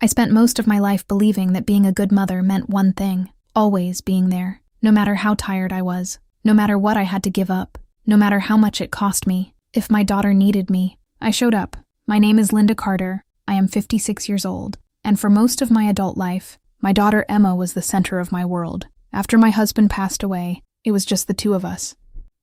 I spent most of my life believing that being a good mother meant one thing, always being there, no matter how tired I was, no matter what I had to give up, no matter how much it cost me. If my daughter needed me, I showed up. My name is Linda Carter. I am 56 years old, and for most of my adult life, my daughter Emma was the center of my world. After my husband passed away, it was just the two of us.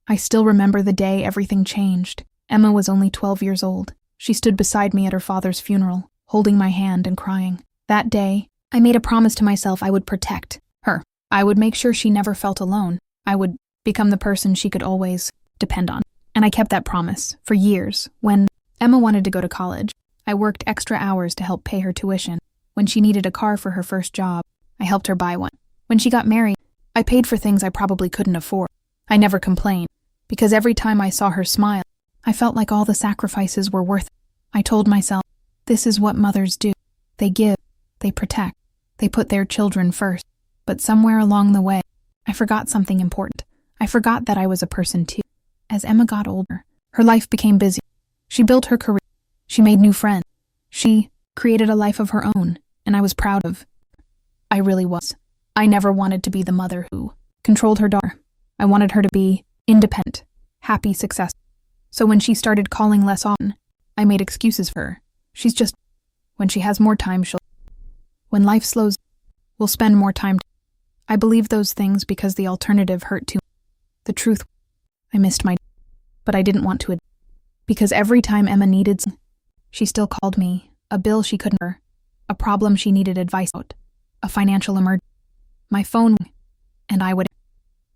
I still remember the day everything changed. Emma was only 12 years old. She stood beside me at her father's funeral, holding my hand and crying. That day, I made a promise to myself I would protect her. I would make sure she never felt alone. I would become the person she could always depend on. And I kept that promise for years. When Emma wanted to go to college, I worked extra hours to help pay her tuition. When she needed a car for her first job, I helped her buy one. When she got married, I paid for things I probably couldn't afford. I never complained, because every time I saw her smile, I felt like all the sacrifices were worth it. I told myself, this is what mothers do. They give, they protect, they put their children first. But somewhere along the way, I forgot something important. I forgot that I was a person too. As Emma got older, her life became busy. She built her career. She made new friends. She created a life of her own, and I was proud of. I really was. I never wanted to be the mother who controlled her daughter. I wanted her to be independent, happy, successful. So when she started calling less often, I made excuses for her. She's just, when she has more time, when life slows, we'll spend more time. I believed those things because the alternative hurt too. The truth, I missed but I didn't want to admit. Because every time Emma needed something, she still called me, a bill she couldn't pay, a problem she needed advice about, a financial emergency. My phone, and I would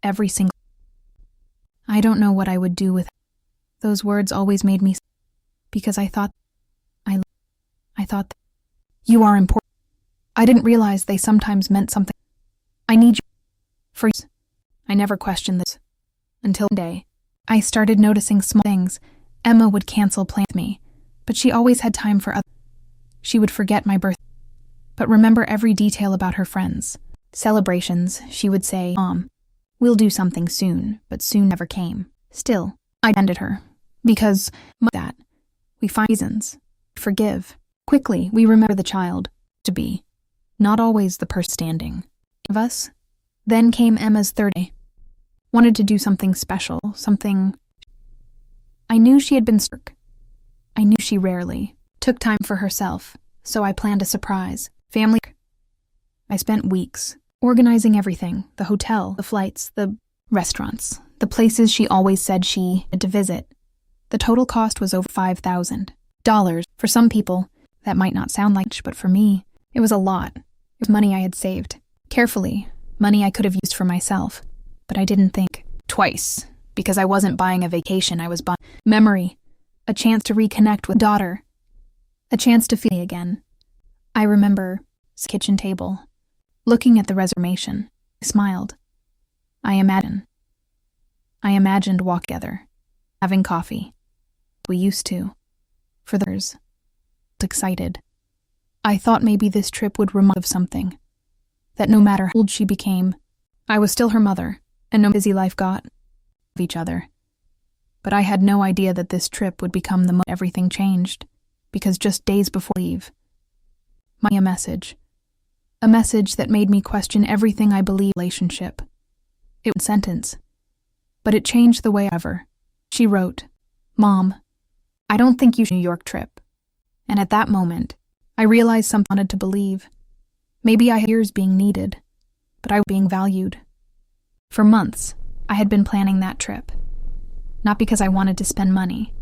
every single. I don't know what I would do with it. Those words always made me, because I thought that you are important. I didn't realize they sometimes meant something. I need you for years. I never questioned this until one day I started noticing small things. Emma would cancel plans with me, but she always had time for others. She would forget my birthday, but remember every detail about her friends. Celebrations, she would say, Mom, we'll do something soon, but soon never came. Still, I defended her, because that we find reasons, forgive. Quickly, we remember the child to be, not always the person standing. Of us. Then came Emma's third day. Wanted to do something special, something. I knew she had been struck. I knew she rarely took time for herself, so I planned a surprise. Family. I spent weeks organizing everything, the hotel, the flights, the restaurants, the places she always said she had to visit. The total cost was over $5,000. For some people, that might not sound like much, but for me, it was a lot. It was money I had saved. Carefully, money I could have used for myself. But I didn't think twice, because I wasn't buying a vacation, I was buying memory, a chance to reconnect with daughter, a chance to feel again. I remember the kitchen table, looking at the reservation. I smiled. I imagined walking together, having coffee. We used to. For others, excited. I thought maybe this trip would remind of something. That no matter how old she became, I was still her mother, and no busy life got of each other. But I had no idea that this trip would become the moment everything changed, because just days before leave, a message that made me question everything I believed in a relationship. It was a sentence, but it changed the way ever. She wrote, Mom, I don't think you should New York trip. And at that moment, I realized something I wanted to believe. Maybe I had years being needed, but I was being valued. For months, I had been planning that trip. Not because I wanted to spend money,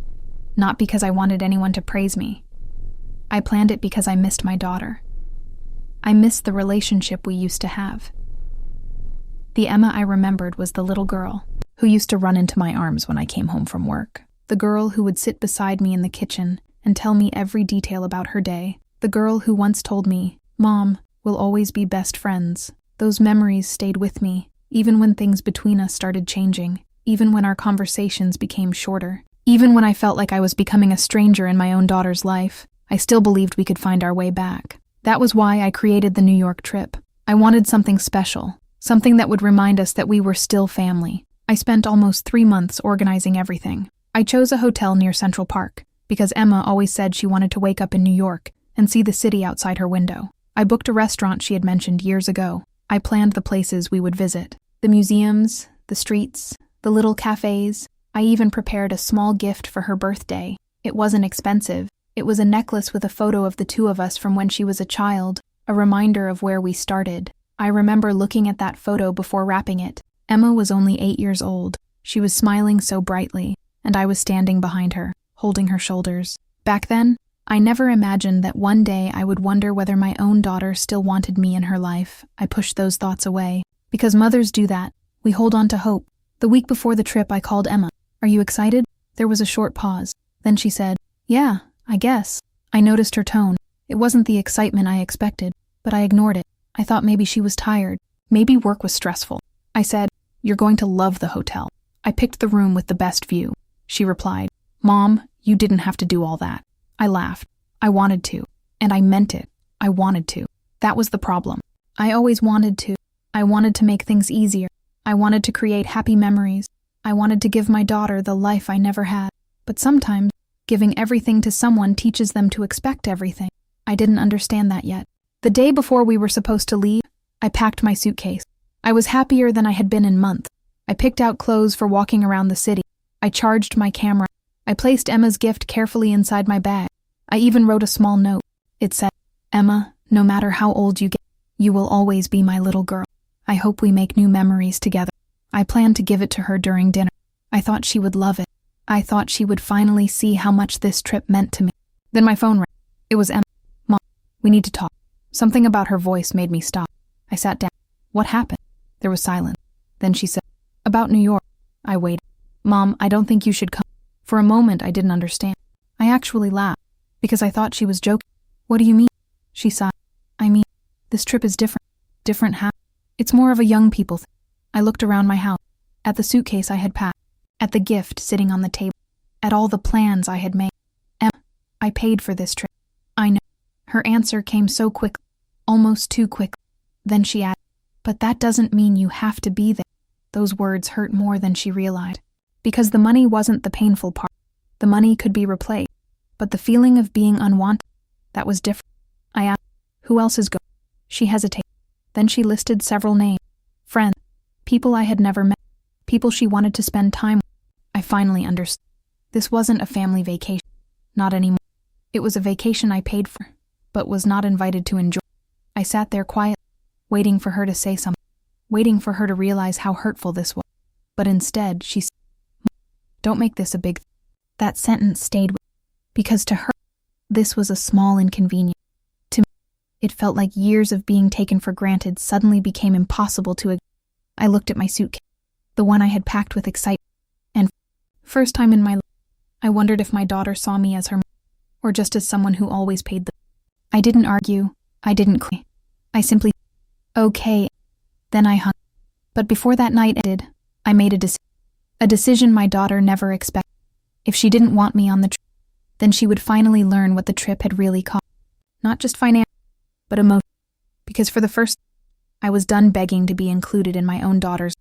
not because I wanted anyone to praise me. I planned it because I missed my daughter. I missed the relationship we used to have. The Emma I remembered was the little girl who used to run into my arms when I came home from work. The girl who would sit beside me in the kitchen and tell me every detail about her day. The girl who once told me, Mom, we'll always be best friends. Those memories stayed with me, even when things between us started changing, even when our conversations became shorter, even when I felt like I was becoming a stranger in my own daughter's life. I still believed we could find our way back. That was why I created the New York trip. I wanted something special, something that would remind us that we were still family. I spent almost 3 months organizing everything. I chose a hotel near Central Park, because Emma always said she wanted to wake up in New York and and see the city outside her window. I booked a restaurant she had mentioned years ago. I planned the places we would visit, the museums, the streets, the little cafes. I even prepared a small gift for her birthday. It wasn't expensive. It was a necklace with a photo of the two of us from when she was a child, a reminder of where we started. I remember looking at that photo before wrapping it. Emma was only 8 years old. She was smiling so brightly, and I was standing behind her, holding her shoulders. Back then, I never imagined that one day I would wonder whether my own daughter still wanted me in her life. I pushed those thoughts away. Because mothers do that. We hold on to hope. The week before the trip, I called Emma. "Are you excited?" There was a short pause. Then she said, "Yeah, I guess." I noticed her tone. It wasn't the excitement I expected, but I ignored it. I thought maybe she was tired. Maybe work was stressful. I said, "You're going to love the hotel. I picked the room with the best view." She replied, "Mom, you didn't have to do all that." I laughed. I wanted to. And I meant it. I wanted to. That was the problem. I always wanted to. I wanted to make things easier. I wanted to create happy memories. I wanted to give my daughter the life I never had. But sometimes, giving everything to someone teaches them to expect everything. I didn't understand that yet. The day before we were supposed to leave, I packed my suitcase. I was happier than I had been in months. I picked out clothes for walking around the city. I charged my camera. I placed Emma's gift carefully inside my bag. I even wrote a small note. It said, "Emma, no matter how old you get, you will always be my little girl. I hope we make new memories together." I planned to give it to her during dinner. I thought she would love it. I thought she would finally see how much this trip meant to me. Then my phone rang. It was Emma. "Mom, we need to talk." Something about her voice made me stop. I sat down. "What happened?" There was silence. Then she said, "About New York." I waited. "Mom, I don't think you should come." For a moment, I didn't understand. I actually laughed, because I thought she was joking. "What do you mean?" She sighed. "I mean, this trip is different." "Different how?" "It's more of a young people thing." I looked around my house, at the suitcase I had packed, at the gift sitting on the table, at all the plans I had made. "Emma, I paid for this trip." "I know." Her answer came so quickly, almost too quickly. Then she added, "But that doesn't mean you have to be there." Those words hurt more than she realized. Because the money wasn't the painful part. The money could be replaced. But the feeling of being unwanted, that was different. I asked, "Who else is going?" She hesitated. Then she listed several names. Friends. People I had never met. People she wanted to spend time with. I finally understood. This wasn't a family vacation. Not anymore. It was a vacation I paid for, but was not invited to enjoy. I sat there quietly, waiting for her to say something, waiting for her to realize how hurtful this was. But instead, she said, "Don't make this a big thing." That sentence stayed with me, because to her, this was a small inconvenience. To me, it felt like years of being taken for granted suddenly became impossible to ignore. I looked at my suitcase, the one I had packed with excitement, and first time in my life, I wondered if my daughter saw me as her mom, or just as someone who always paid the bill. I didn't argue. I didn't cry. I simply, "Okay." Then I hung. But before that night ended, I made a decision. A decision my daughter never expected. If she didn't want me on the trip, then she would finally learn what the trip had really cost. Not just financially, but emotionally. Because for the first time, I was done begging to be included in my own daughter's.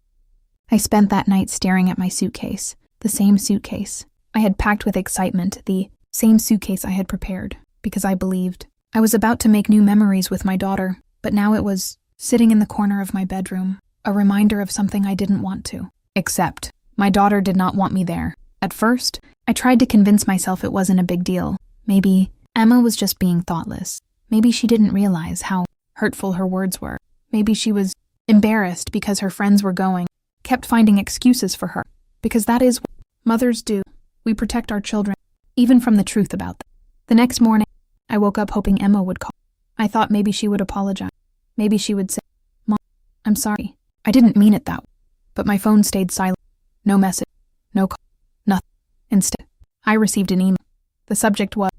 I spent that night staring at my suitcase, the same suitcase I had packed with excitement, the same suitcase I had prepared, because I believed. I was about to make new memories with my daughter, but now it was sitting in the corner of my bedroom, a reminder of something I didn't want to. Except, my daughter did not want me there. At first, I tried to convince myself it wasn't a big deal. Maybe Emma was just being thoughtless. Maybe she didn't realize how hurtful her words were. Maybe she was embarrassed because her friends were going, kept finding excuses for her. Because that is what mothers do. We protect our children, even from the truth about them. The next morning, I woke up hoping Emma would call. I thought maybe she would apologize. Maybe she would say, "Mom, I'm sorry. I didn't mean it that way." But my phone stayed silent. No message, no call, nothing. Instead, I received an email. The subject was,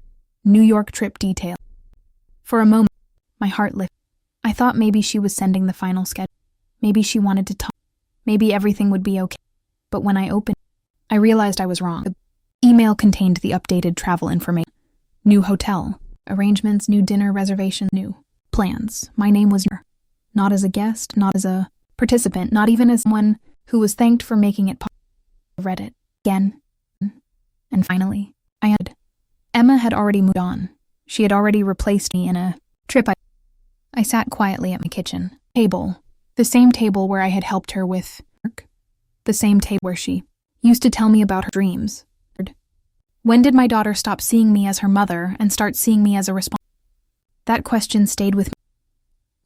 "New York trip detail." For a moment, my heart lifted. I thought maybe she was sending the final schedule. Maybe she wanted to talk. Maybe everything would be okay. But when I opened it, I realized I was wrong. The email contained the updated travel information. New hotel, arrangements, new dinner reservation, new plans. My name was not as a guest, not as a participant, not even as someone who was thanked for making it possible. I read it again, and finally, I ended. Emma had already moved on. She had already replaced me in a trip. I sat quietly at my kitchen table, the same table where I had helped her with work, the same table where she used to tell me about her dreams. When did my daughter stop seeing me as her mother and start seeing me as a responsibility? That question stayed with me.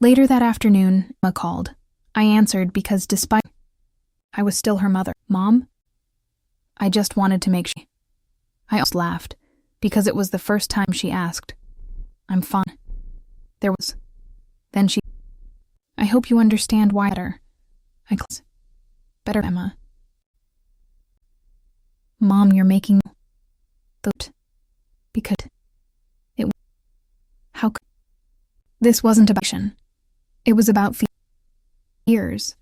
Later that afternoon, Emma called. I answered because despite I was still her mother. Mom? I just wanted to make sure. I almost laughed because it was the first time she asked. I'm fine. There was. Then she. I hope you understand why better. Better, Emma. Mom, you're making because it. How could. This wasn't about action. It was about fears.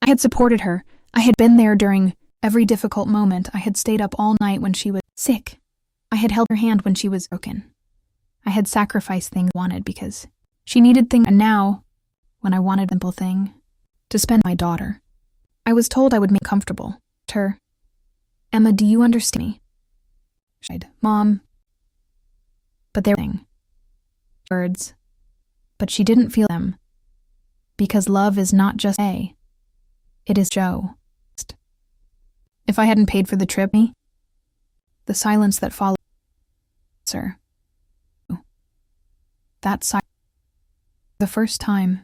I had supported her. I had been there during every difficult moment. I had stayed up all night when she was sick. I had held her hand when she was broken. I had sacrificed things I wanted because she needed things, and now, when I wanted a simple thing, to spend my daughter, I was told I would make comfortable. Her, Emma, do you understand me? She said, Mom. But there were words. But she didn't feel them. Because love is not just A. It is Joe. If I hadn't paid for the trip, the silence that followed, sir. That silence. The first time,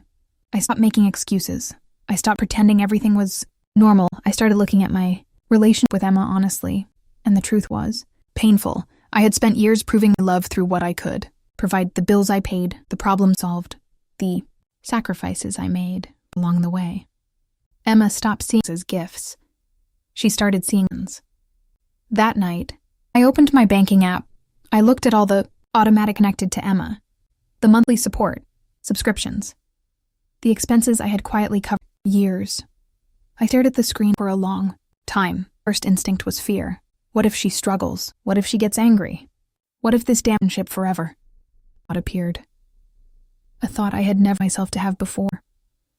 I stopped making excuses. I stopped pretending everything was normal. I started looking at my relationship with Emma honestly, and the truth was painful. I had spent years proving my love through what I could, provide the bills I paid, the problem solved, the sacrifices I made along the way. Emma stopped seeing us as gifts. She started seeing us. That night, I opened my banking app. I looked at all the automatic connected to Emma, the monthly support, subscriptions, the expenses I had quietly covered for years. I stared at the screen for a long time. First instinct was fear. What if she struggles? What if she gets angry? What if this damns ship forever? Thought appeared. A thought I had never myself to have before.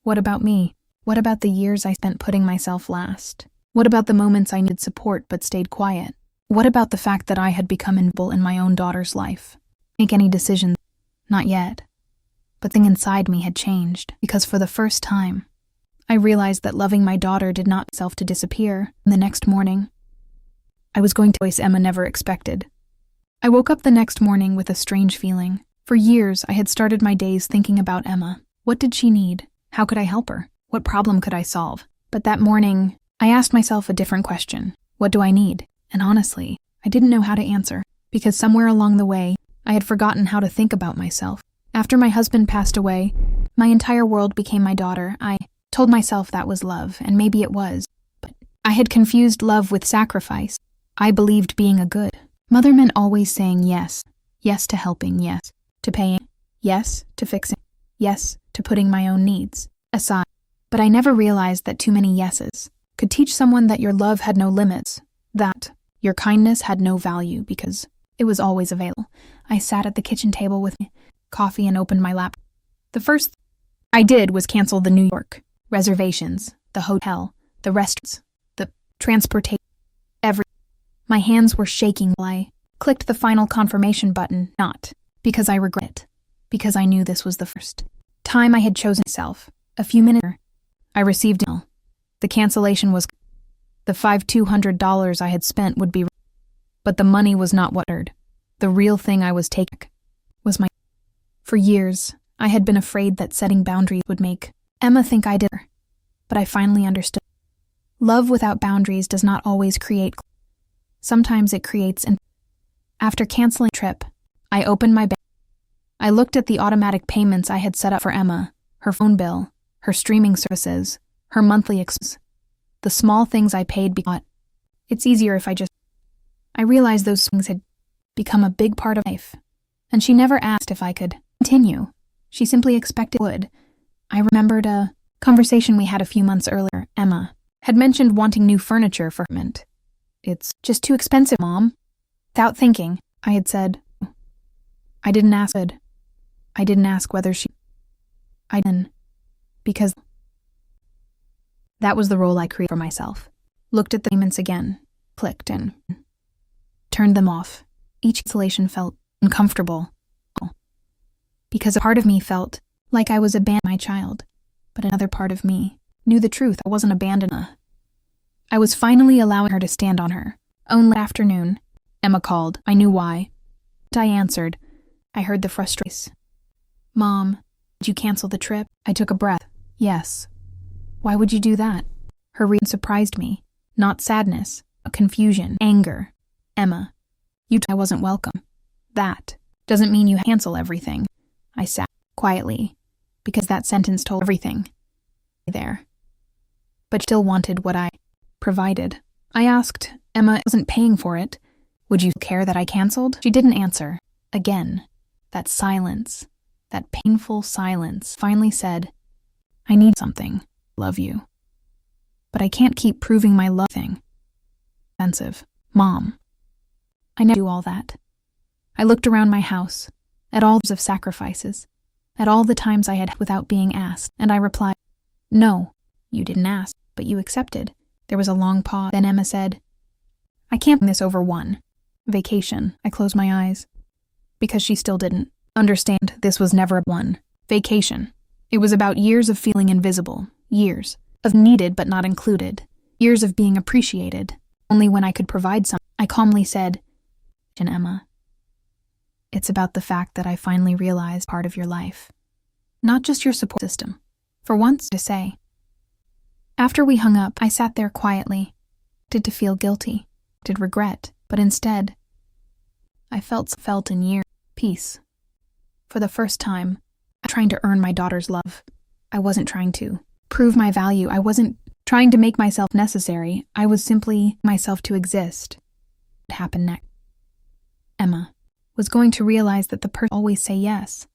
What about me? What about the years I spent putting myself last? What about the moments I needed support but stayed quiet? What about the fact that I had become involved in my own daughter's life? Make any decisions? Not yet. But the thing inside me had changed, because for the first time, I realized that loving my daughter did not self to disappear. The next morning, I was going to voice Emma never expected. I woke up the next morning with a strange feeling. For years, I had started my days thinking about Emma. What did she need? How could I help her? What problem could I solve? But that morning, I asked myself a different question. What do I need? And honestly, I didn't know how to answer, because somewhere along the way, I had forgotten how to think about myself. After my husband passed away, my entire world became my daughter. I told myself that was love, and maybe it was. But I had confused love with sacrifice. I believed being a good mother meant always saying yes. Yes to helping, yes to paying, yes to fixing, yes to putting my own needs aside. But I never realized that too many yeses could teach someone that your love had no limits, that your kindness had no value because it was always available. I sat at the kitchen table with coffee and opened my laptop. The first thing I did was cancel the New York reservations, the hotel, the restaurants, the transportation, everything. My hands were shaking while I clicked the final confirmation button, not because I regret it, because I knew this was the first time I had chosen myself. A few minutes later, I received an email. The cancellation was the $200 I had spent would be, but the money was not what I earned. The real thing I was taking was my. For years, I had been afraid that setting boundaries would make Emma think I did her, but I finally understood. Love without boundaries does not always create. Sometimes it creates. After canceling the trip, I opened my bank. I looked at the automatic payments I had set up for Emma, her phone bill, her streaming services, her monthly expenses, the small things I paid because it's easier if I just. I realized those things had become a big part of life, and she never asked if I could continue. She simply expected I would. I remembered a conversation we had a few months earlier. Emma had mentioned wanting new furniture for her apartment. It's just too expensive, Mom. Without thinking, I had said, I didn't ask whether she. I didn't. Because that was the role I created for myself. Looked at the payments again, clicked and turned them off. Each cancellation felt uncomfortable. because a part of me felt like I was abandoning my child, but another part of me knew the truth. I wasn't abandoning her. I was finally allowing her to stand on her own. Afternoon, Emma called. I knew why. I answered. I heard the frustration. Mom, did you cancel the trip? I took a breath. Yes. Why would you do that? Her reason surprised me. Not sadness, but confusion, anger. Emma, I wasn't welcome. That doesn't mean you cancel everything. I sat quietly, because that sentence told everything there. But still wanted what I provided. I asked, Emma wasn't paying for it. Would you care that I canceled? She didn't answer. Again, that silence, that painful silence, finally said, I need something. Love you. But I can't keep proving my love thing. Offensive. Mom. I never do all that. I looked around my house, at all of sacrifices, at all the times I had without being asked, and I replied, no, you didn't ask, but you accepted. There was a long pause. Then Emma said, I can't bring this over one vacation. I closed my eyes, because she still didn't understand this was never one vacation. It was about years of feeling invisible, years of needed but not included, years of being appreciated, only when I could provide something. I calmly said, Emma, it's about the fact that I finally realized part of your life, not just your support system, for once to say. After we hung up, I sat there quietly, to feel guilty, did regret, but instead, I felt in years, peace. For the first time, I was trying to earn my daughter's love. I wasn't trying to prove my value. I wasn't trying to make myself necessary. I was simply myself to exist. What happened next? Emma was going to realize that the person always say yes,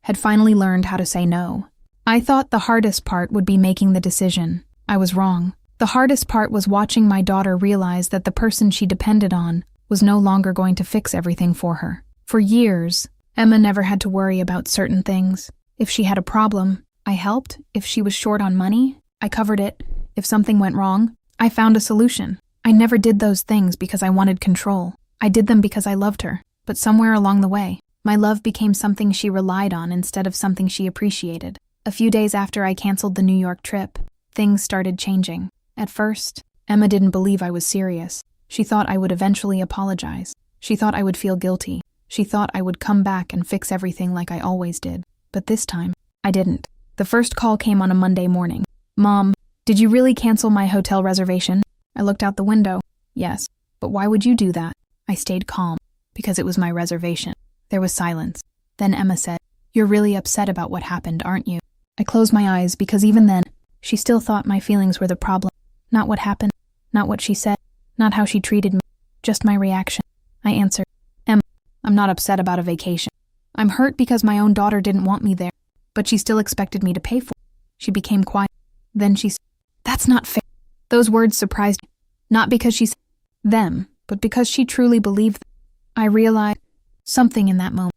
had finally learned how to say no. I thought the hardest part would be making the decision. I was wrong. The hardest part was watching my daughter realize that the person she depended on was no longer going to fix everything for her. For years, Emma never had to worry about certain things. If she had a problem, I helped. If she was short on money, I covered it. If something went wrong, I found a solution. I never did those things because I wanted control. I did them because I loved her. But somewhere along the way, my love became something she relied on instead of something she appreciated. A few days after I canceled the New York trip, things started changing. At first, Emma didn't believe I was serious. She thought I would eventually apologize. She thought I would feel guilty. She thought I would come back and fix everything like I always did. But this time, I didn't. The first call came on a Monday morning. Mom, did you really cancel my hotel reservation? I looked out the window. Yes. But why would you do that? I stayed calm. Because it was my reservation. There was silence. Then Emma said, You're really upset about what happened, aren't you? I closed my eyes because even then, she still thought my feelings were the problem. Not what happened, not what she said, not how she treated me, just my reaction. I answered, Emma, I'm not upset about a vacation. I'm hurt because my own daughter didn't want me there, but she still expected me to pay for it. She became quiet. Then she said, That's not fair. Those words surprised me, not because she said them, but because she truly believed them. I realized something in that moment.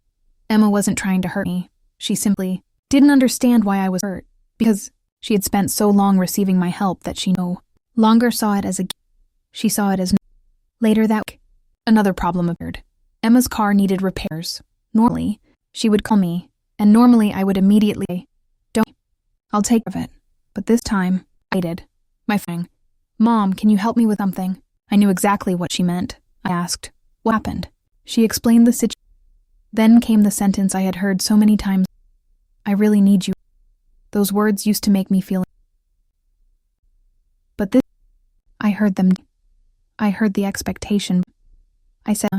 Emma wasn't trying to hurt me. She simply didn't understand why I was hurt, because she had spent so long receiving my help that she no longer saw it as a gift. She saw it as Later that week, another problem appeared. Emma's car needed repairs. Normally, she would call me, and normally I would immediately say, Don't, I'll take care of it. But this time, I waited. My phone. Mom, can you help me with something? I knew exactly what she meant. I asked, What happened? She explained the situation. Then came the sentence I had heard so many times. I really need you. Those words used to make me feel. But this, I heard them. I heard the expectation. I said,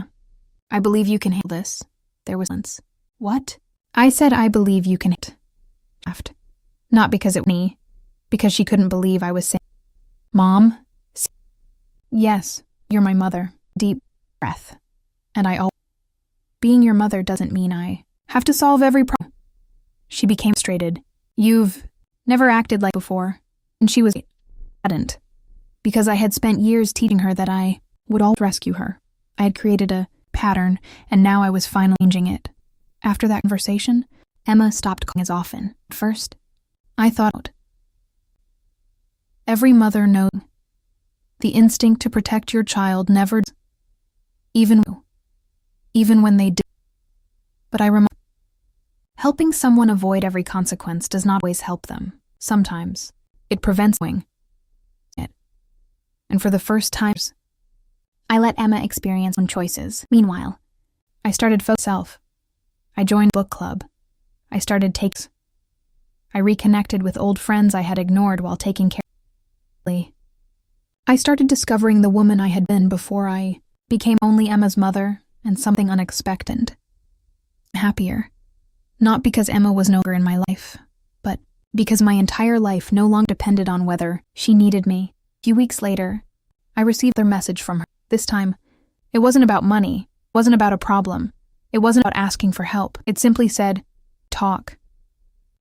I believe you can handle this. There was silence. What? I said, I believe you can. Laughed. Not because it was me, because she couldn't believe I was saying, Mom? Yes, you're my mother. Deep breath. And being your mother doesn't mean I have to solve every problem. She became frustrated. You've never acted like before. And she hadn't. Because I had spent years teaching her that I would always rescue her. I had created a pattern, and now I was finally changing it. After that conversation, Emma stopped calling as often. At first, I thought, every mother knows the instinct to protect your child never, even when they did. But I remember Helping someone avoid every consequence does not always help them. Sometimes it prevents doing it. And for the first time, I let Emma experience own choices. Meanwhile, I started focusing on myself. I joined book club. I started takes. I reconnected with old friends I had ignored while taking care of Lee. I started discovering the woman I had been before I became only Emma's mother and something unexpected. Happier. Not because Emma was no longer in my life, but because my entire life no longer depended on whether she needed me. A few weeks later, I received another message from her. This time, it wasn't about money, it wasn't about a problem, it wasn't about asking for help. It simply said, talk.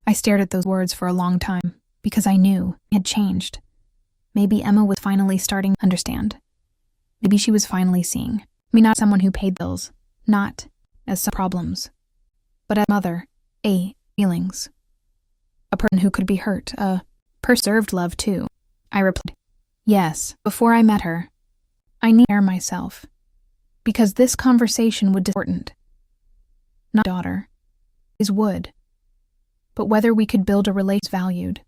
I stared at those words for a long time because I knew it had changed. Maybe Emma was finally starting to understand. Maybe she was finally seeing me not as someone who paid bills, not as some problems, but as a mother, feelings. A person who could be hurt, a person deserved love too. I replied, yes. Before I met her, I needed to care myself, because this conversation would be important. Not daughter, is would, but whether we could build a relationship valued,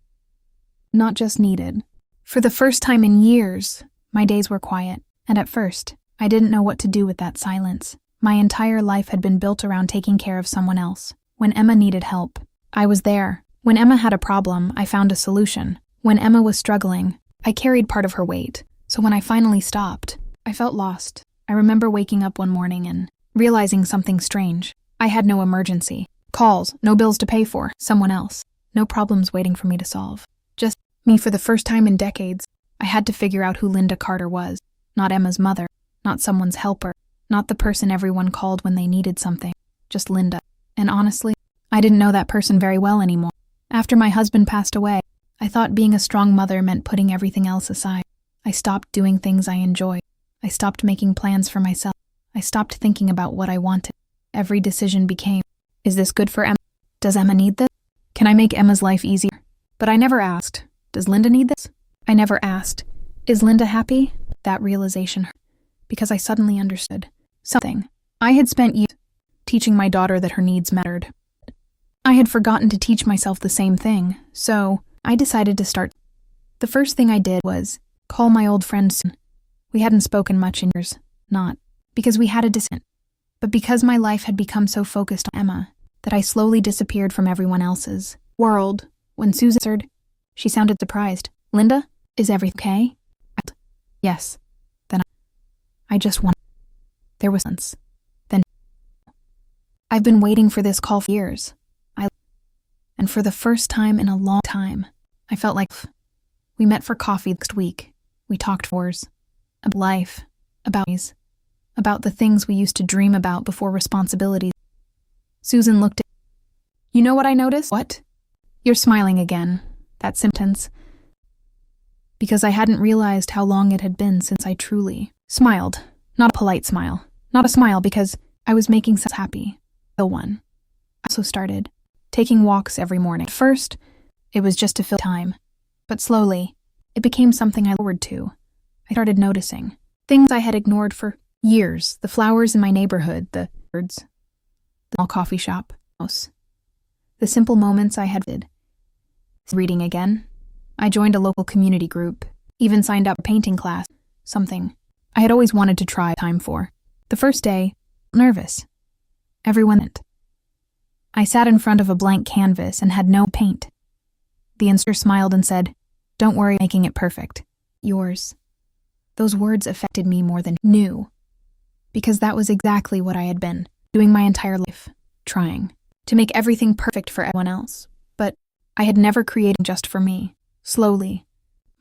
not just needed. For the first time in years, my days were quiet, and at first, I didn't know what to do with that silence. My entire life had been built around taking care of someone else. When Emma needed help, I was there. When Emma had a problem, I found a solution. When Emma was struggling, I carried part of her weight. So when I finally stopped, I felt lost. I remember waking up one morning and realizing something strange. I had no emergency calls, no bills to pay for, someone else, no problems waiting for me to solve. Just me. For the first time in decades, I had to figure out who Linda Carter was. Not Emma's mother, not someone's helper, not the person everyone called when they needed something, just Linda. And honestly, I didn't know that person very well anymore. After my husband passed away, I thought being a strong mother meant putting everything else aside. I stopped doing things I enjoyed. I stopped making plans for myself. I stopped thinking about what I wanted. Every decision became, is this good for Emma? Does Emma need this? Can I make Emma's life easier? But I never asked, does Linda need this? I never asked, is Linda happy? That realization hurt, because I suddenly understood something. I had spent years teaching my daughter that her needs mattered. I had forgotten to teach myself the same thing, so I decided to start. The first thing I did was call my old friend Susan. We hadn't spoken much in years, not because we had a distance, but because my life had become so focused on Emma that I slowly disappeared from everyone else's world. When Susan answered, she sounded surprised. Linda, is everything okay? Yes. Then I just wanted. There was silence. Then I've been waiting for this call for years. And for the first time in a long time, I felt like we met for coffee next week. We talked for hours about life, about the things we used to dream about before responsibilities. Susan looked at me. You know what I noticed? What? You're smiling again. That sentence. Because I hadn't realized how long it had been since I truly smiled. Not a polite smile. Not a smile because I was making someone happy. The one. I also started taking walks every morning. At first, it was just to fill time. But slowly, it became something I looked forward to. I started noticing things I had ignored for years. The flowers in my neighborhood, the birds, the small coffee shop, house. The simple moments I had did. Reading again. I joined a local community group, even signed up for painting class, something I had always wanted to try time for. The first day, nervous. Everyone went. I sat in front of a blank canvas and had no paint. The instructor smiled and said, "Don't worry, making it perfect. Yours." Those words affected me more than knew, because that was exactly what I had been doing my entire life, trying to make everything perfect for everyone else. But I had never created just for me. Slowly,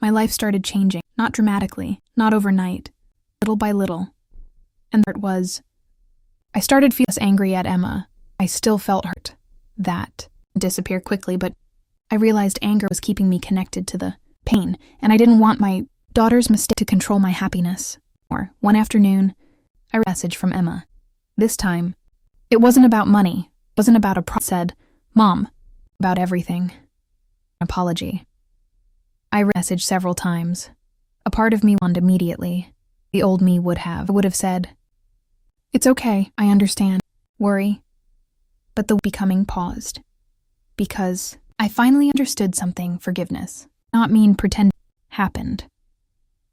my life started changing, not dramatically, not overnight, little by little. And there it was. I started feeling less angry at Emma. I still felt hurt. That disappeared quickly, but I realized anger was keeping me connected to the pain, and I didn't want my daughter's mistake to control my happiness. One afternoon, I read a message from Emma. This time, it wasn't about money, it wasn't about a problem. It said, "Mom," about everything. An apology. I read the message several times. A part of me wanted immediately. The old me would have said, "It's okay, I understand. Worry." But the becoming paused. Because I finally understood something. Forgiveness not mean pretend happened.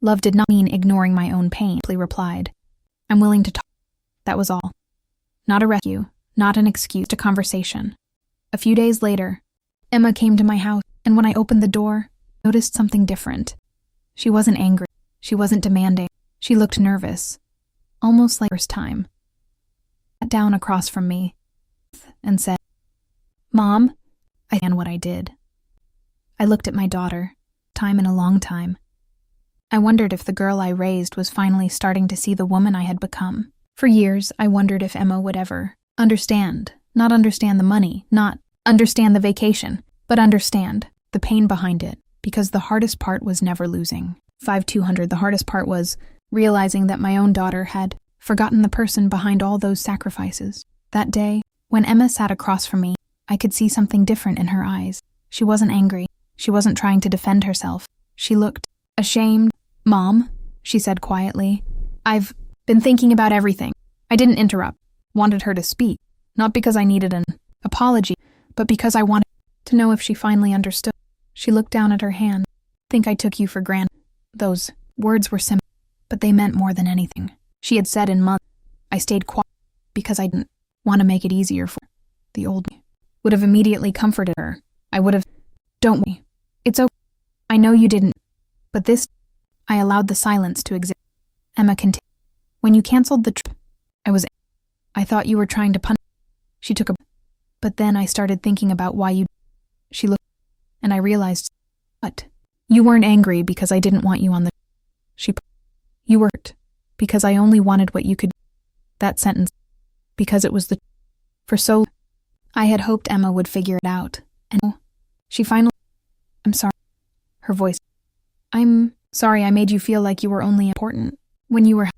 Love did not mean ignoring my own pain. I replied, I'm willing to talk. That was all. Not a rescue, not an excuse, a conversation. A few days later, Emma came to my house, and when I opened the door, I noticed something different. She wasn't angry. She wasn't demanding. She looked nervous, almost like the first time. Sat down across from me and said, Mom, I understand what I did. I looked at my daughter, time in a long time. I wondered if the girl I raised was finally starting to see the woman I had become. For years, I wondered if Emma would ever understand, not understand the money, not understand the vacation, but understand the pain behind it, because the hardest part was never losing. 5,200, the hardest part was realizing that my own daughter had forgotten the person behind all those sacrifices. That day, when Emma sat across from me, I could see something different in her eyes. She wasn't angry. She wasn't trying to defend herself. She looked ashamed. Mom, she said quietly, I've been thinking about everything. I didn't interrupt. Wanted her to speak, not because I needed an apology, but because I wanted to know if she finally understood. She looked down at her hand. Think I took you for granted. Those words were simple, but they meant more than anything. She had said in months, I stayed quiet because I didn't want to make it easier for her. The old me would have immediately comforted her. I would have, don't worry. It's okay. I know you didn't, but this, I allowed the silence to exist. Emma continued. When you canceled the trip, I thought you were trying to punish. She took a, but then I started thinking about why you, she looked, and I realized, what? You weren't angry because I didn't want you on the, you were hurt because I only wanted what you could. That sentence, because it was the, for so, I had hoped Emma would figure it out, and she finally, I'm sorry. Her voice, I'm sorry I made you feel like you were only important when you were.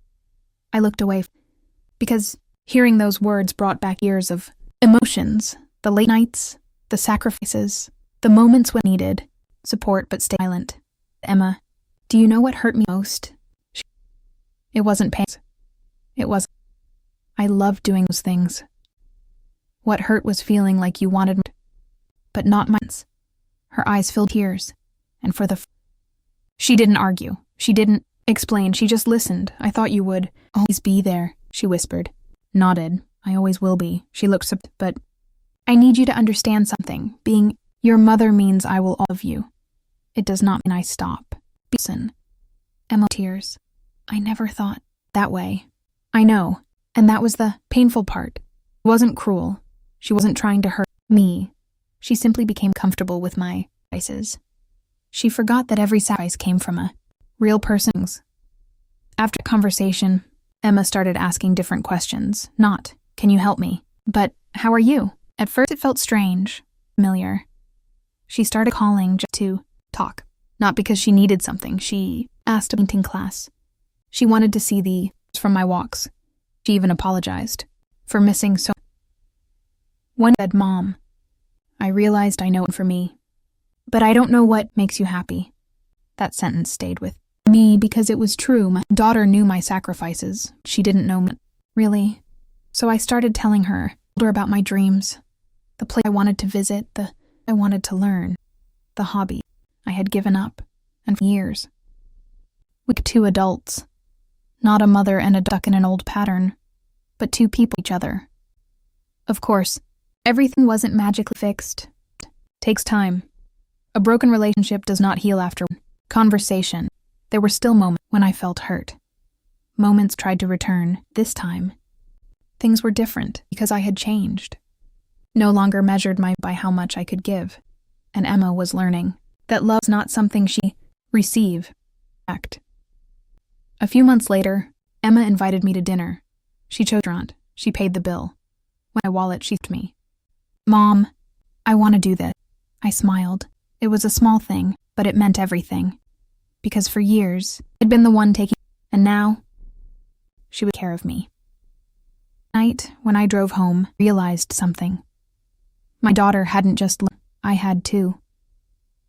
I looked away because hearing those words brought back years of emotions, the late nights, the sacrifices, the moments when needed support but stay silent. Emma, do you know what hurt me most? It wasn't pain. It was. I loved doing those things. What hurt was feeling like you wanted me, but not mine. Her eyes filled with tears, and for the she didn't argue. She didn't explain. She just listened. I thought you would always be there, she whispered. Nodded. I always will be. She looked but I need you to understand something. Being your mother means I will love you. It does not mean I stop. Listen. Emma, tears. I never thought that way. I know. And that was the painful part. It wasn't cruel. She wasn't trying to hurt me. She simply became comfortable with my sacrifices. She forgot that every sacrifice came from a real person. After conversation, Emma started asking different questions. Not, can you help me? But, how are you? At first it felt strange, familiar. She started calling just to talk. Not because she needed something. She asked a painting class. She wanted to see the from my walks. She even apologized for missing so. One said, Mom, I realized I know it for me, but I don't know what makes you happy. That sentence stayed with me because it was true. My daughter knew my sacrifices. She didn't know me. Really. So I started telling her, told her about my dreams, the place I wanted to visit, the I wanted to learn, the hobby I had given up, and for years. We were 2 adults, not a mother and a stuck in an old pattern, but 2 people each other. Of course, everything wasn't magically fixed. It takes time. A broken relationship does not heal after conversation. There were still moments when I felt hurt. Moments tried to return. This time, things were different because I had changed. No longer measured by how much I could give. And Emma was learning that love's not something she receive. Act. A few months later, Emma invited me to dinner. She chose a restaurant. She paid the bill. When my wallet, she said to me, Mom, I want to do this. I smiled. It was a small thing, but it meant everything. Because for years, I'd been the one taking, and now, she would take care of me. Night, when I drove home, I realized something. My daughter hadn't just learned, I had too.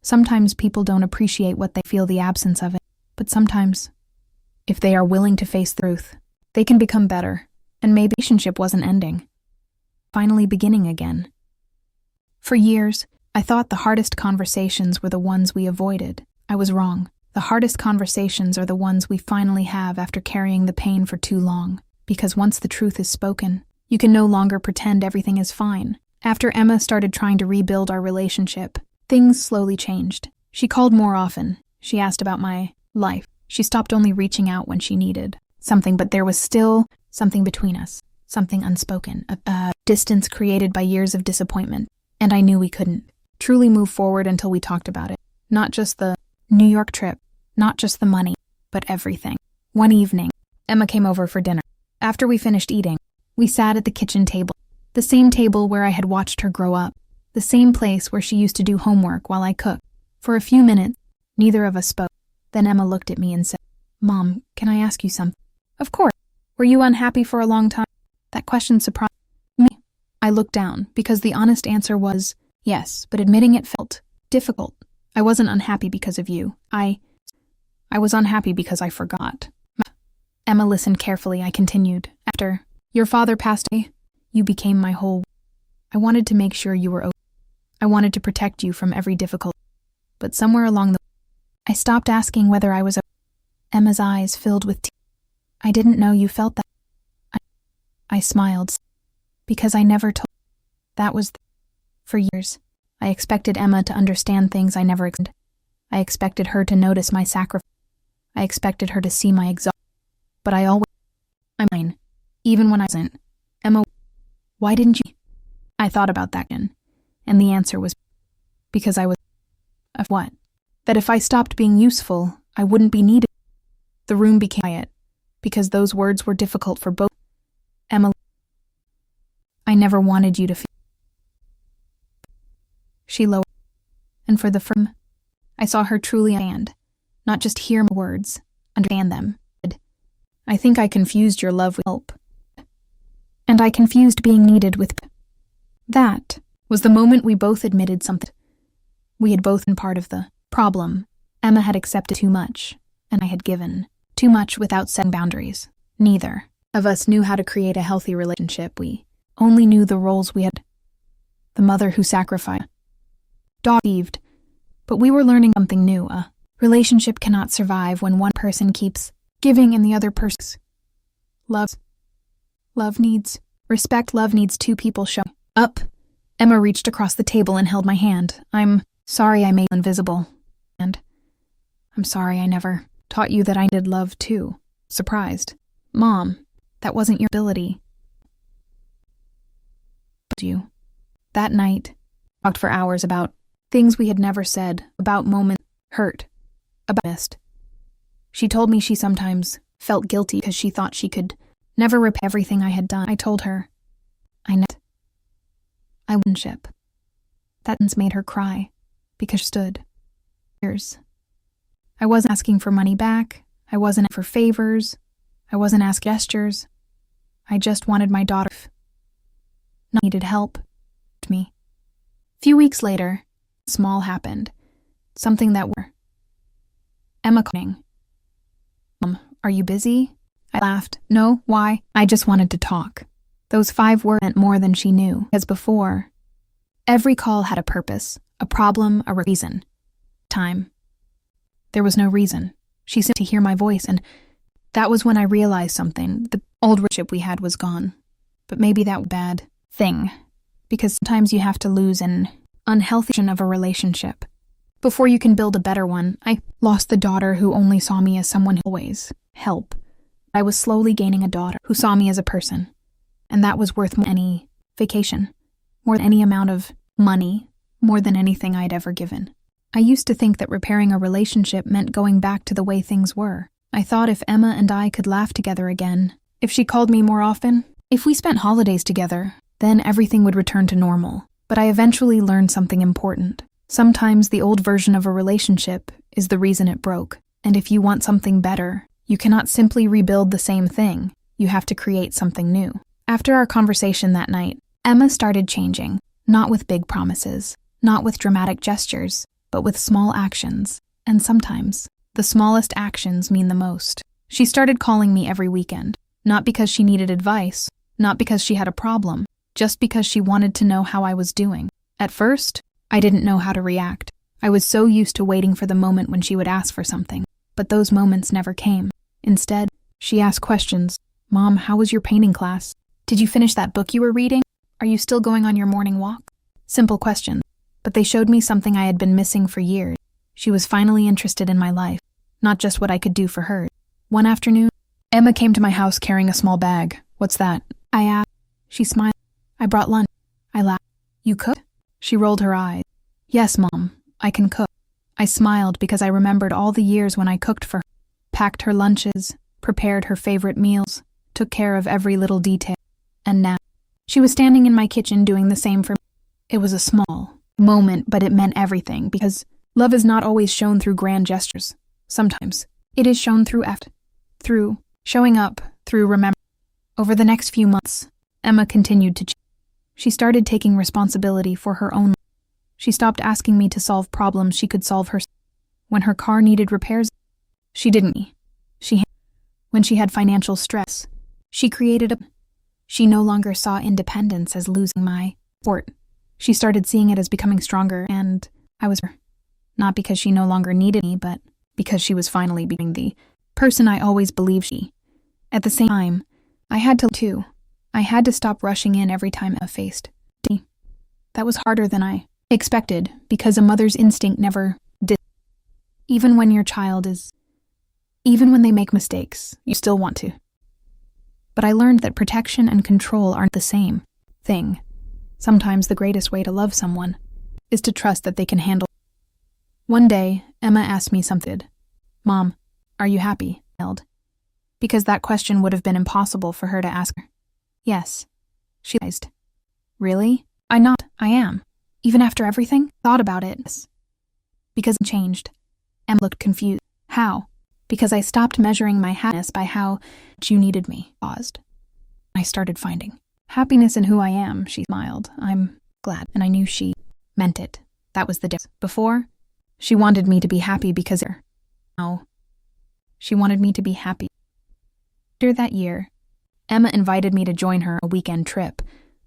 Sometimes people don't appreciate what they feel the absence of it, but sometimes, if they are willing to face the truth, they can become better, and maybe the relationship wasn't ending. Finally beginning again. For years, I thought the hardest conversations were the ones we avoided. I was wrong. The hardest conversations are the ones we finally have after carrying the pain for too long. Because once the truth is spoken, you can no longer pretend everything is fine. After Emma started trying to rebuild our relationship, things slowly changed. She called more often. She asked about my life. She stopped only reaching out when she needed something, but there was still something between us. Something unspoken. A distance created by years of disappointment. And I knew we couldn't truly move forward until we talked about it. Not just the New York trip, not just the money, but everything. One evening, Emma came over for dinner. After we finished eating, we sat at the kitchen table. The same table where I had watched her grow up. The same place where she used to do homework while I cooked. For a few minutes, neither of us spoke. Then Emma looked at me and said, "Mom, can I ask you something?" "Of course. Were you unhappy for a long time?" That question surprised me. I looked down because the honest answer was yes, but admitting it felt difficult. I wasn't unhappy because of you. I was unhappy because I forgot. Emma listened carefully. I continued. "After your father passed away, you became my whole. I wanted to make sure you were okay. I wanted to protect you from every difficulty. But somewhere along the way, I stopped asking whether I was okay." Emma's eyes filled with tears. "I didn't know you felt that." I smiled. "Because I never told." That was for years. I expected Emma to understand things I never expected. I expected her to notice my sacrifice. I expected her to see my exhaustion. But I'm mine. Even when I wasn't. "Emma, why didn't you?" I thought about that again. And the answer was because I was of what? That if I stopped being useful, I wouldn't be needed. The room became quiet because those words were difficult for both. "Emma, I never wanted you to feel." She lowered, and for the first time, I saw her truly understand, not just hear my words, understand them. "I think I confused your love with help. And I confused being needed with." That was the moment we both admitted something. We had both been part of the problem. Emma had accepted too much, and I had given too much without setting boundaries. Neither of us knew how to create a healthy relationship. We only knew the roles we had. The mother who sacrificed, deceived, but we were learning something new. A relationship cannot survive when one person keeps giving and the other person loves. Love needs respect. Love needs two people showing up. Emma reached across the table and held my hand. "I'm sorry I made you invisible. And I'm sorry I never taught you that I needed love too." Surprised. "Mom, that wasn't your ability." "But you." That night, we talked for hours about things we had never said, about moments hurt, about missed. She told me she sometimes felt guilty because she thought she could never repay everything I had done. I told her, I wouldn't ship. That made her cry, because she stood. Years. I wasn't asking for money back. I wasn't asking for favors. I wasn't asking gestures. I just wanted my daughter. Not needed help. Me. A few weeks later, small happened. Something that were. Emma calling. "Mom, are you busy?" I laughed. "No, why?" "I just wanted to talk." Those 5 words meant more than she knew. As before, every call had a purpose, a problem, a reason. Time. There was no reason. She seemed to hear my voice, and that was when I realized something. The old relationship we had was gone. But maybe that was a bad thing. Because sometimes you have to lose an unhealthy version of a relationship before you can build a better one. I lost the daughter who only saw me as someone who always help. I was slowly gaining a daughter who saw me as a person. And that was worth more than any vacation, more than any amount of money, more than anything I'd ever given. I used to think that repairing a relationship meant going back to the way things were. I thought if Emma and I could laugh together again, if she called me more often, if we spent holidays together, then everything would return to normal. But I eventually learned something important. Sometimes the old version of a relationship is the reason it broke. And if you want something better, you cannot simply rebuild the same thing. You have to create something new. After our conversation that night, Emma started changing, not with big promises, not with dramatic gestures, but with small actions. And sometimes, the smallest actions mean the most. She started calling me every weekend, not because she needed advice, not because she had a problem, just because she wanted to know how I was doing. At first, I didn't know how to react. I was so used to waiting for the moment when she would ask for something. But those moments never came. Instead, she asked questions. Mom, how was your painting class? Did you finish that book you were reading? Are you still going on your morning walk? Simple questions. But they showed me something I had been missing for years. She was finally interested in my life, not just what I could do for her. One afternoon, Emma came to my house carrying a small bag. What's that? I asked. She smiled. I brought lunch. I laughed. You cook? She rolled her eyes. Yes, Mom, I can cook. I smiled because I remembered all the years when I cooked for her, packed her lunches, prepared her favorite meals, took care of every little detail. And now, she was standing in my kitchen doing the same for me. It was a small moment, but it meant everything because love is not always shown through grand gestures. Sometimes it is shown through effort, through showing up, through remembering. Over the next few months, Emma continued to change. She started taking responsibility for her own life. She stopped asking me to solve problems she could solve herself. When her car needed repairs, she didn't. When she had financial stress, she created a. She no longer saw independence as losing my support. She started seeing it as becoming stronger, and I was her. Not because she no longer needed me, but because she was finally becoming the person I always believed she. At the same time, I had to stop rushing in every time I faced. That was harder than I expected, because a mother's instinct never did. Even when they make mistakes, you still want to. But I learned that protection and control aren't the same thing. Sometimes the greatest way to love someone is to trust that they can handle. One day, Emma asked me something. Mom, are you happy? Because that question would have been impossible for her to ask her. Yes. She realized. Really? I am. Even after everything? Thought about it. Because it changed. Emma looked confused. How? Because I stopped measuring my happiness by how much you needed me. Paused. I started finding happiness in who I am. She smiled. I'm glad. And I knew she meant it. That was the difference. Before, she wanted me to be happy because now, she wanted me to be happy. Later that year, Emma invited me to join her on a weekend trip.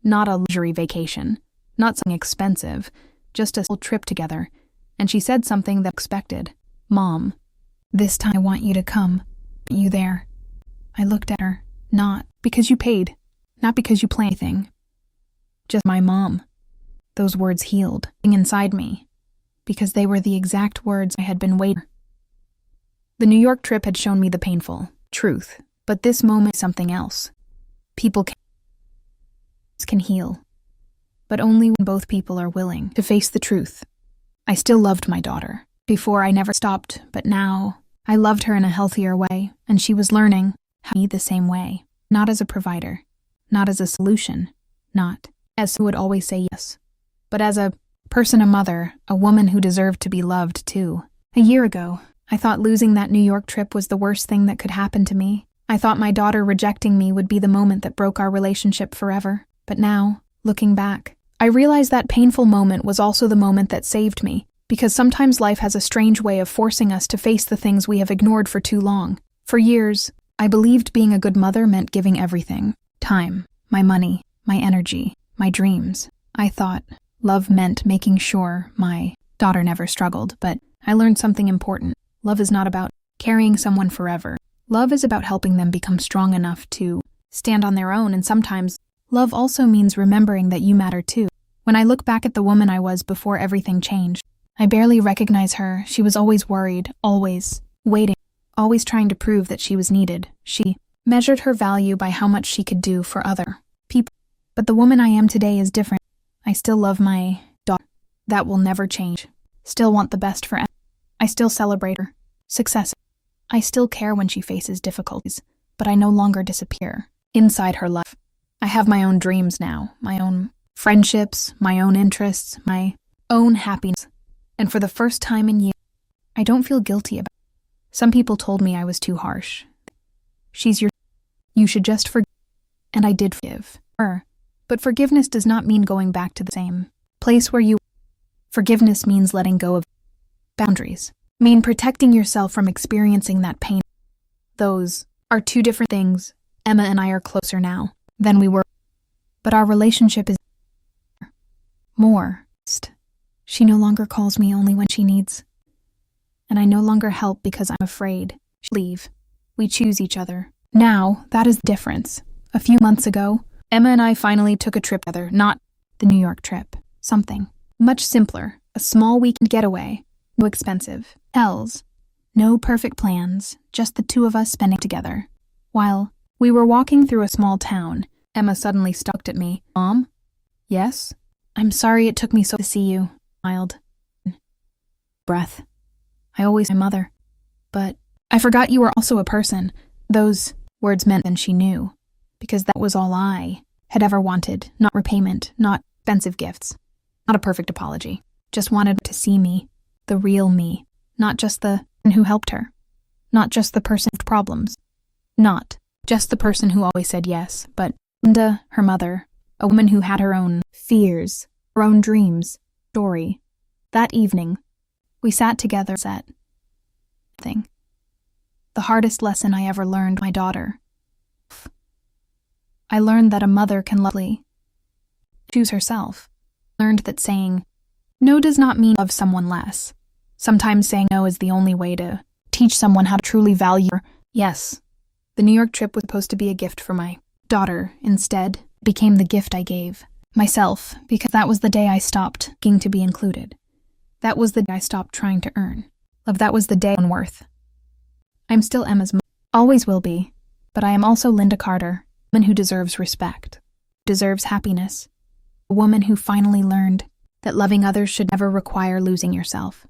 Not a luxury vacation. Not something expensive. Just a full trip together. And she said something that I expected. Mom, this time I want you to come. Are you there? I looked at her. Not because you paid. Not because you planned anything. Just my mom. Those words healed inside me. Because they were the exact words I had been waiting for. The New York trip had shown me the painful truth. But this moment is something else. People can heal. But only when both people are willing to face the truth. I still loved my daughter. Before I never stopped, but now I loved her in a healthier way, and she was learning how to be the same way. Not as a provider, not as a solution, not as who would always say yes, but as a person, a mother, a woman who deserved to be loved too. A year ago, I thought losing that New York trip was the worst thing that could happen to me. I thought my daughter rejecting me would be the moment that broke our relationship forever. But now, looking back, I realized that painful moment was also the moment that saved me, because sometimes life has a strange way of forcing us to face the things we have ignored for too long. For years, I believed being a good mother meant giving everything. Time, my money, my energy, my dreams. I thought love meant making sure my daughter never struggled, but I learned something important. Love is not about carrying someone forever. Love is about helping them become strong enough to stand on their own, and sometimes love also means remembering that you matter too. When I look back at the woman I was before everything changed, I barely recognize her. She was always worried, always waiting, always trying to prove that she was needed. She measured her value by how much she could do for other people. But the woman I am today is different. I still love my daughter. That will never change. Still want the best for Emma. I still celebrate her success. I still care when she faces difficulties, but I no longer disappear inside her life. I have my own dreams now, my own friendships, my own interests, my own happiness. And for the first time in years, I don't feel guilty about it. Some people told me I was too harsh. You should just forgive. And I did forgive her. But forgiveness does not mean going back to the same place where you. Forgiveness means letting go of boundaries. Mean protecting yourself from experiencing that pain. Those are two different things. Emma and I are closer now than we were. But our relationship is more. She no longer calls me only when she needs. And I no longer help because I'm afraid she'll leave. We choose each other. Now, that is the difference. A few months ago, Emma and I finally took a trip together, not the New York trip. Something much simpler, a small weekend getaway, no expensive hotels, no perfect plans, just the two of us spending together. While we were walking through a small town, Emma suddenly looked at me. Mom? Yes? I'm sorry it took me so to see you. Smiled. Breath. I always my mother. But I forgot you were also a person. Those words meant than she knew, because that was all I had ever wanted, not repayment, not expensive gifts, not a perfect apology. Just wanted to see me, the real me, not just the person who helped her, not just the person with problems, not just the person who always said yes, but Linda, her mother, a woman who had her own fears, her own dreams, story. That evening, we sat together and said, "Thing. The hardest lesson I ever learned, my daughter. I learned that a mother can lovely choose herself. Learned that saying no does not mean love someone less. Sometimes saying no is the only way to teach someone how to truly value her. Yes, the New York trip was supposed to be a gift for my daughter. Instead, it became the gift I gave myself, because that was the day I stopped looking to be included. That was the day I stopped trying to earn love. That was the day on worth. I'm still Emma's mother, always will be, but I am also Linda Carter, a woman who deserves respect, deserves happiness, a woman who finally learned that loving others should never require losing yourself.